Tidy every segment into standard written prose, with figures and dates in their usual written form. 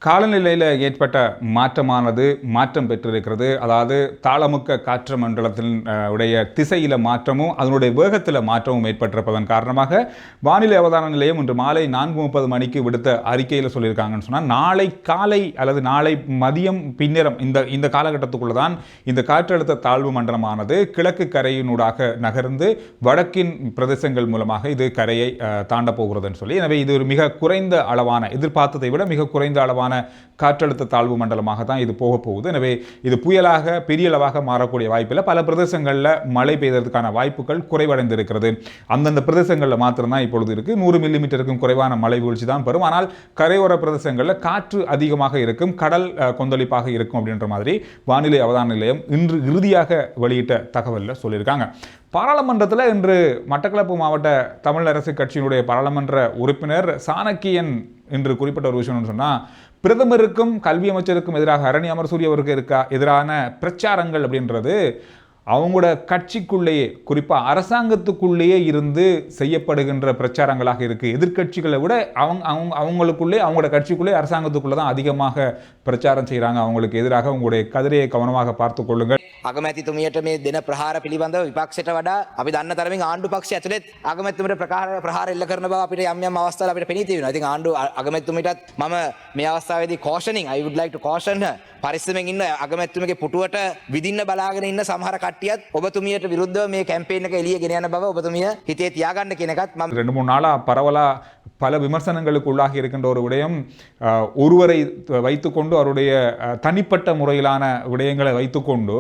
காலநிலையில் ஏற்பட்ட மாற்றம் பெற்றிருக்கிறது. அதாவது தாளமுக்க காற்று மண்டலத்தின் உடைய திசையில் மாற்றமும் அதனுடைய வேகத்தில் மாற்றமும் ஏற்பட்டிருப்பதன் காரணமாக வானிலை அவதான நிலையம் இன்று மாலை 4:30 மணிக்கு விடுத்த அறிக்கையில் சொல்லியிருக்காங்கன்னு சொன்னால், நாளை காலை அல்லது நாளை மதியம் பின்னரம் இந்த காலகட்டத்துக்குள்ள தான் இந்த காற்றழுத்த தாழ்வு மண்டலமானது கிழக்கு கரையினூடாக நகர்ந்து வடக்கின் பிரதேசங்கள் மூலமாக இது கரையை தாண்ட போகிறதுன்னு சொல்லி, எனவே இது ஒரு மிக குறைந்த அளவான, எதிர்பார்த்ததை விட மிக குறைந்த அளவான காற்றழுத்த தாழ்வு மண்டலமாக தான் இது போக போகுது. எனவே இது புயலாக பெரிய அளவாக மாறக்கூடிய வாய்ப்பில்லை. பல பிரதேசங்களில் மழை பெய்ததற்கான வாய்ப்புகள் குறைவடைந்திருக்கிறது. அந்தந்த பிரதேசங்களில் மாத்திரம்தான் இப்பொழுது இருக்கு. 100 மில்லிமீட்டருக்கும் குறைவான மழை வீழ்ச்சி தான் பெறும். ஆனால் கரையோர பிரதேசங்களில் காற்று அதிகமாக இருக்கும், கடல் கொந்தளிப்பாக இருக்கும் அப்படின்ற மாதிரி வானிலை அவதான நிலையம் இன்று இறுதியாக வெளியிட்ட தகவலில் சொல்லியிருக்காங்க. பாராளுமன்றத்தில் இன்று மட்டக்களப்பு மாவட்ட தமிழரசு கட்சியினுடைய பாராளுமன்ற உறுப்பினர் சாணக்கியன் என்று குறிப்பிட்ட ஒரு விஷயம் சொன்னால், பிரதமருக்கும் கல்வி அமைச்சருக்கும் எதிராக அரணி அமர்சூரிய அவருக்கு எதிரான பிரச்சாரங்கள் அப்படின்றது அவங்களோட கட்சிக்குள்ளேயே, குறிப்பாக அரசாங்கத்துக்குள்ளேயே இருந்து செய்யப்படுகின்ற பிரச்சாரங்களாக இருக்குது. எதிர்கட்சிகளை விட அவங்களுக்குள்ளே, அவங்களோட கட்சிக்குள்ளே, அரசாங்கத்துக்குள்ளே தான் அதிகமாக பிரச்சாரம் செய்கிறாங்க. அவங்களுக்கு எதிராக உங்களுடைய கதிரையை கவனமாக பார்த்து கொள்ளுங்கள். අගමැතිතුමියට මේ දෙන ප්‍රහාර පිළිබඳව විපක්ෂයට වඩා අපි දන්න තරමින් ආණ්ඩු පක්ෂය ඇතුළේ අගමැතිතුමියට ප්‍රහාර එල්ල කරන බව අපිට යම් යම් අවස්ථාවල අපිට පෙනී තියෙනවා. ඉතින් ආණ්ඩු අගමැතිතුමියටත් මම මේ අවස්ථාවේදී cautioning, I would like to caution her, පරිස්සමෙන් ඉන්න අගමැතිතුමියගේ පුටුවට විදින්න බලාගෙන ඉන්න සමහර කට්ටියත් ඔබතුමියට විරුද්ධව මේ කැම්පේන් එක එළිය ගෙන යන බව ඔබතුමිය හිතේ තියාගන්න කියන එකත් මම 2-3 நாளா பரவலா பல விமர்சனங்களுக்கு உள்ளாகி இருக்கின்ற ஒரு விடயம், ஒருவரை வைத்துக்கொண்டு அவருடைய தனிப்பட்ட முறையிலான விடயங்களை வைத்துக்கொண்டு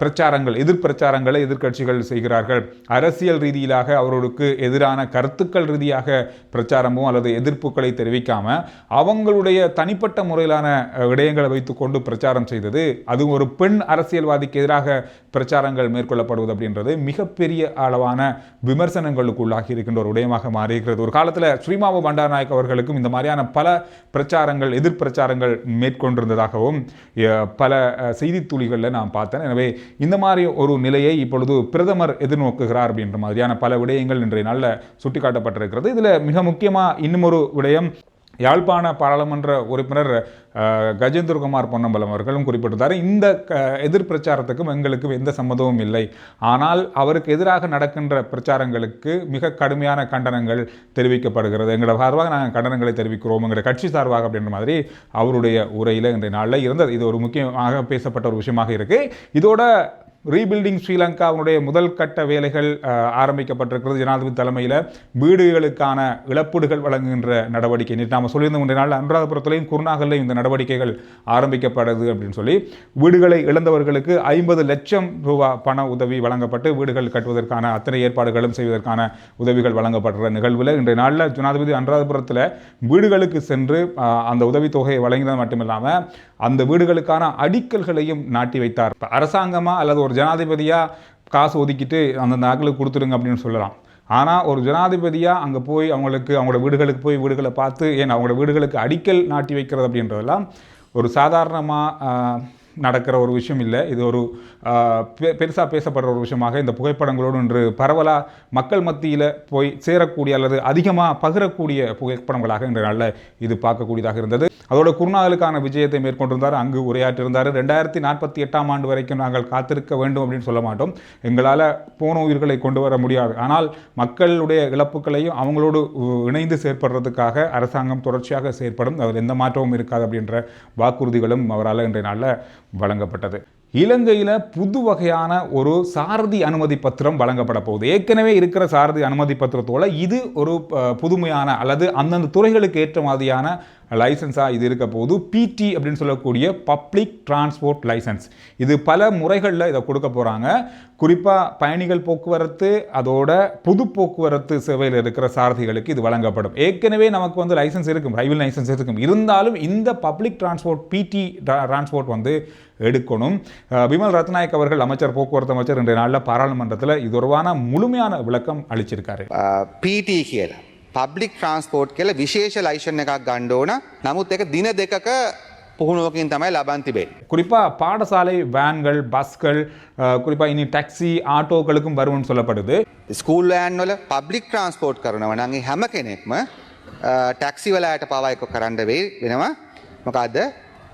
பிரச்சாரங்கள், எதிர்பிரச்சாரங்களை எதிர்கட்சிகள் செய்கிறார்கள். அரசியல் ரீதியிலாக அவர்களுக்கு எதிரான கருத்துக்கள் ரீதியாக பிரச்சாரமோ அல்லது எதிர்ப்புகளை தெரிவிக்காம அவங்களுடைய தனிப்பட்ட முறையிலான விடயங்களை வைத்துக்கொண்டு பிரச்சாரம் செய்தது, அது ஒரு பெண் அரசியல்வாதிக்கு எதிராக பிரச்சாரங்கள் மேற்கொள்ளப்படுவது அப்படின்றது மிகப்பெரிய அளவான விமர்சனங்களுக்கு உள்ளாகி இருக்கின்ற ஒரு விடயமாக மாறியிருக்கிறது. ஒரு காலத்தில் ஸ்ரீமாவோ பண்டாரநாயக் அவர்களுக்கும் இந்த மாதிரியான பல பிரச்சாரங்கள், எதிர்பிரச்சாரங்கள் மேற்கொண்டிருந்ததாகவும் பல செய்தி துளிகளில் நான் பார்த்தேன். எனவே இந்த மாதிரி ஒரு நிலையை இப்பொழுது பிரதமர் எதிர்நோக்குகிறார் அப்படின்ற மாதிரியான பல விடயங்கள் இன்றைய நாளில் சுட்டிக்காட்டப்பட்டிருக்கிறது. இதில் மிக முக்கியமாக இன்னும் ஒரு விடயம், யாழ்ப்பாண பாராளுமன்ற உறுப்பினர் கஜேந்திரகுமார் பொன்னம்பலம் அவர்களும் குறிப்பிட்டிருந்தார், இந்த எதிர் பிரச்சாரத்துக்கும் எங்களுக்கு எந்த சம்மதமும் இல்லை, ஆனால் அவருக்கு எதிராக நடக்கின்ற பிரச்சாரங்களுக்கு மிக கடுமையான கண்டனங்கள் தெரிவிக்கப்படுகிறது, எங்களோட சார்பாக நாங்கள் கண்டனங்களை தெரிவிக்கிறோம் எங்களோட கட்சி சார்பாக அப்படின்ற மாதிரி அவருடைய உரையில் இன்றைய நாளில் இருந்தது. இது ஒரு முக்கியமாக பேசப்பட்ட ஒரு விஷயமாக இருக்கு. இதோட ரீபில்டிங் ஸ்ரீலங்காவுடைய முதல் கட்ட வேலைகள் ஆரம்பிக்கப்பட்டிருக்கிறது. ஜனாதிபதி தலைமையில் வீடுகளுக்கான இழப்பீடுகள் வழங்குகின்ற நடவடிக்கை, நாம் சொல்லியிருந்த முந்தைய நாள் அனுராதபுரத்திலையும் குருநாகலையும் இந்த நடவடிக்கைகள் ஆரம்பிக்கப்படுது அப்படின்னு சொல்லி, வீடுகளை இழந்தவர்களுக்கு 50 லட்சம் ரூபாய் பண உதவி வழங்கப்பட்டு வீடுகள் கட்டுவதற்கான அத்தனை ஏற்பாடுகளும் செய்வதற்கான உதவிகள் வழங்கப்படுற நிகழ்வில் இன்றைய நாளில் ஜனாதிபதி அனுராதபுரத்தில் வீடுகளுக்கு சென்று அந்த உதவித்தொகையை வழங்கினது மட்டுமில்லாமல் அந்த வீடுகளுக்கான அடிக்கல்களையும் நாட்டி வைத்தார். அரசாங்கமாக அல்லது ஒரு ஜனாதிபதியாக காசு ஒதுக்கிட்டு அந்த நாட்களுக்கு கொடுத்துருங்க அப்படின்னு சொல்லலாம். ஆனால் ஒரு ஜனாதிபதியாக அங்கே போய் அவங்களோட வீடுகளுக்கு போய் வீடுகளை பார்த்து, ஏன் அவங்களோட வீடுகளுக்கு அடிக்கல் நாட்டி வைக்கிறது அப்படின்றதெல்லாம் ஒரு சாதாரணமாக நடக்கிற ஒரு விஷயம் இல்லை. இது ஒரு பெருசாக பேசப்படுற ஒரு விஷயமாக இந்த புகைப்படங்களோடு இன்று பரவலாக மக்கள் மத்தியில் போய் சேரக்கூடிய அல்லது அதிகமாக பகிரக்கூடிய புகைப்படங்களாக இன்று நாளில் இது பார்க்கக்கூடியதாக இருந்தது. அதோட குருநாகலுக்கான விஜயத்தை மேற்கொண்டிருந்தார், அங்கு உரையாற்றிருந்தார். 2048ஆம் ஆண்டு வரைக்கும் நாங்கள் காத்திருக்க வேண்டும் அப்படின்னு சொல்ல மாட்டோம், எங்களால் போன உயிர்களை கொண்டு வர முடியாது, ஆனால் மக்களுடைய இழப்புகளையும் அவங்களோடு இணைந்து செயற்படுறதுக்காக அரசாங்கம் தொடர்ச்சியாக செயற்படும், அதில் எந்த மாற்றமும் இருக்காது அப்படின்ற வாக்குறுதிகளும் அவரால் இன்றைய நாளில் வழங்கப்பட்டது. இலங்கையில் புது வகையான ஒரு சாரதி அனுமதி பத்திரம் வழங்கப்பட போகுது. ஏற்கனவே இருக்கிற சாரதி அனுமதி பத்திரத்தோட இது ஒரு புதுமையான அல்லது அந்தந்த துறைகளுக்கு ஏற்ற மாதிரியான லைசன்ஸாக இது இருக்க போது. பிடி அப்படின்னு சொல்லக்கூடிய பப்ளிக் டிரான்ஸ்போர்ட் லைசன்ஸ், இது பல முறைகளில் இதை கொடுக்க போகிறாங்க. குறிப்பாக பயணிகள் போக்குவரத்து அதோட பொது போக்குவரத்து சேவையில் இருக்கிற சாரதிகளுக்கு இது வழங்கப்படும். ஏற்கனவே நமக்கு லைசன்ஸ் இருக்கும், டிரைவிங் லைசன்ஸ் இருக்கும், இருந்தாலும் இந்த பப்ளிக் டிரான்ஸ்போர்ட் பிடி டிரான்ஸ்போர்ட் எடுக்கணும். விமல் ரத்நாயக் அவர்கள், அமைச்சர், போக்குவரத்து அமைச்சர், இன்றைய நாளில் பாராளுமன்றத்தில் இது தொடர்பான முழுமையான விளக்கம் அளிச்சிருக்காரு. பிடி කියලා පබ්ලික් ට්‍රාන්ස්පෝර්ට් කියලා විශේෂ ලයිසන් එකක් ගන්න ඕන. නමුත් ඒක දින දෙකක පුහුණුවකින් තමයි ලබන් තිබෙන්නේ. குறிப்பாக பாடசாலை வேன்கள், பஸ்கள், குறிப்பாக இனி டாக்ஸி, ஆட்டோக்களுக்கும் வரும்னு சொல்லப்படுது. ස්කූල් වෑන් වල පබ්ලික් ට්‍රාන්ස්පෝර්ට් කරනවා නම් හැම කෙනෙක්ම ටැක්සි වලට පවා එක කරන්න වෙනවා. මොකක්ද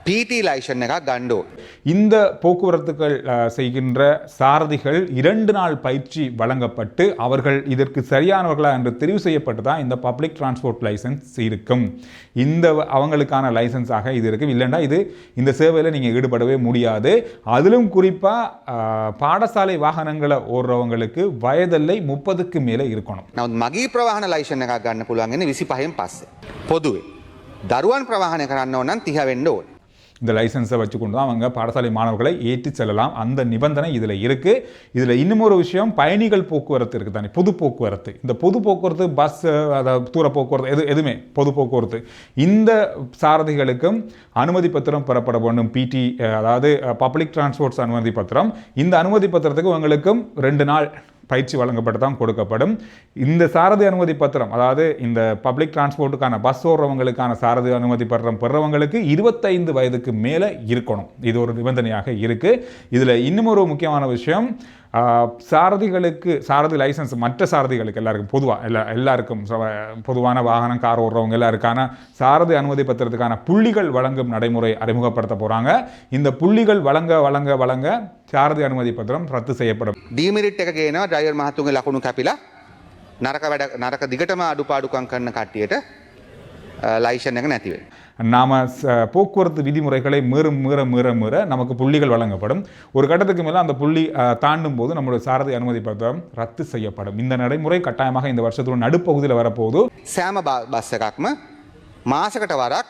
PT ලයිසන් එකක් ගන්න ඕන. இந்த போக்குவரத்துகள் செய்கின்ற சாரதிகள் 2 நாள் பயிற்சி வழங்கப்பட்டு அவர்கள் இதற்கு சரியானவர்களா என்று தெரிவு செய்யப்பட்டு தான் இந்த பப்ளிக் டிரான்ஸ்போர்ட் லைசன்ஸ் இருக்கும். இந்த அவங்களுக்கான லைசன்ஸாக இது இருக்கும். இல்லைன்னா இது இந்த சேவையில் நீங்கள் ஈடுபடவே முடியாது. அதிலும் குறிப்பாக பாடசாலை வாகனங்களை ஓடுறவங்களுக்கு வயதெல்லை 30க்கு மேலே இருக்கணும். නමුත් මගී ප්‍රවාහන ලයිසන් එකක් ගන්න පුළුවන් ඉන්නේ 25න් පස්සේ. පොදුවේ. දරුවන් ප්‍රවාහනය කරන්න ඕන නම් 30 වෙන්න ඕනේ. இந்த லைசன்ஸை வச்சுக்கொண்டு தான் அவங்க பாடசாலை மாணவர்களை ஏற்றி செல்லலாம். அந்த நிபந்தனை இதில் இருக்குது. இதில் இன்னும் ஒரு விஷயம், பயணிகள் போக்குவரத்து இருக்குது தானே, பொது போக்குவரத்து. இந்த பொது போக்குவரத்து பஸ், அதாவது தூர போக்குவரத்து, எதுவுமே பொது போக்குவரத்து, இந்த சாரதிகளுக்கும் அனுமதி பத்திரம் பெறப்பட வேண்டும். பிடி, அதாவது பப்ளிக் டிரான்ஸ்போர்ட்ஸ் அனுமதி பத்திரம். இந்த அனுமதி பத்திரத்துக்கு உங்களுக்கும் 2 நாள் பயிற்சி வழங்கப்பட்டு தான் கொடுக்கப்படும். இந்த சாரதி அனுமதி பத்திரம், அதாவது இந்த பப்ளிக் டிரான்ஸ்போர்ட்டுக்கான பஸ் ஓடுறவங்களுக்கான சாரதி அனுமதி பத்திரம் பெறவங்களுக்கு 25 வயதுக்கு மேலே இருக்கணும். இது ஒரு நிபந்தனையாக இருக்குது. இதில் இன்னும் ஒரு முக்கியமான விஷயம், சாரதிகளுக்கு சாரதி லைசன்ஸ் மற்ற சாரதிகளுக்கு எல்லாருக்கும் பொதுவாக எல்லாருக்கும் பொதுவான வாகனம் கார் ஓடுறவங்க எல்லாருக்கான சாரதி அனுமதி பத்திரத்துக்கான புள்ளிகள் வழங்கும் நடைமுறை அறிமுகப்படுத்த போகிறாங்க. இந்த புள்ளிகள் வழங்க வழங்க வழங்க சாரதி அனுமதி பத்திரம் ரத்து செய்யப்படும். ඩීමරිට් එක ගේනවා ඩ්‍රයිවර් මහතුන්ගේ ලකුණු කැපිලා නරක දිගටම අඩුපාඩුකම් කරන කට්ටියට லைசன் එක නැති වෙනවා. நாம் போக்குவரத்து விதிமுறைகளை மீற நமக்கு புள்ளிகள் வழங்கப்படும். ஒரு கட்டத்துக்கு மேலே அந்த புள்ளி தாண்டும் போது நம்மளுடைய சாரதி அனுமதி பத்திரம் ரத்து செய்யப்படும். இந்த நடைமுறை கட்டாயமாக இந்த வருஷத்தோட நடுப்பகுதியில் வரப்போகுது. සෑම බස් එකක්ම මාසකට වරක්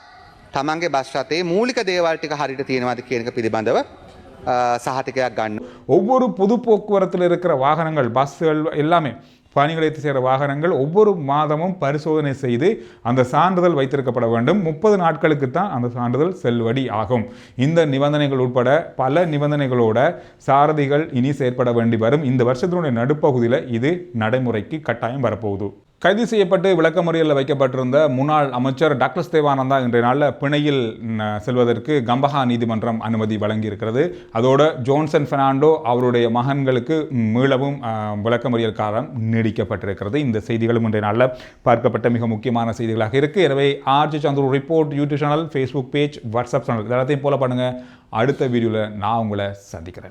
තමන්ගේ බස් රථයේ මූලික දේවල් ටික හරියට තියෙනවද කියන එක පිළිබඳව සහතිකයක් ගන්න. ஒவ்வொரு பொது போக்குவரத்தில் இருக்கிற வாகனங்கள், பஸ்ஸுகள் எல்லாமே பயணிகளை செய்கிற வாகனங்கள் ஒவ்வொரு மாதமும் பரிசோதனை செய்து அந்த சான்றிதழ் வைத்திருக்கப்பட வேண்டும். 30 நாட்களுக்கு தான் அந்த சான்றிதழ் செல்லுபடி ஆகும். இந்த நிபந்தனைகள் உட்பட பல நிபந்தனைகளோட சாரதிகள் இனி செயற்பட வேண்டி வரும். இந்த வருஷத்தினுடைய நடுப்பகுதியில் இது நடைமுறைக்கு கட்டாயம் வரப்போகுது. கைது செய்யப்பட்டு விளக்கமறியலில் வைக்கப்பட்டிருந்த முன்னாள் அமைச்சர் டாக்டர் தேவானந்தா இன்றைய நாளில் பிணையில் செல்வதற்கு கம்பஹா நீதிமன்றம் அனுமதி வழங்கியிருக்கிறது. அதோடு ஜோன்சன் பெர்னாண்டோ அவருடைய மகன்களுக்கு மீளவும் விளக்கமறியல் காலம் நீடிக்கப்பட்டிருக்கிறது. இந்த செய்திகளும் இன்றைய நாளில் பார்க்கப்பட்ட மிக முக்கியமான செய்திகளாக இருக்குது. எனவே RG Chandru report YouTube channel, Facebook page, WhatsApp channel எல்லாத்தையும் போல பண்ணுங்கள். அடுத்த வீடியோவில் நான் உங்களை சந்திக்கிறேன்.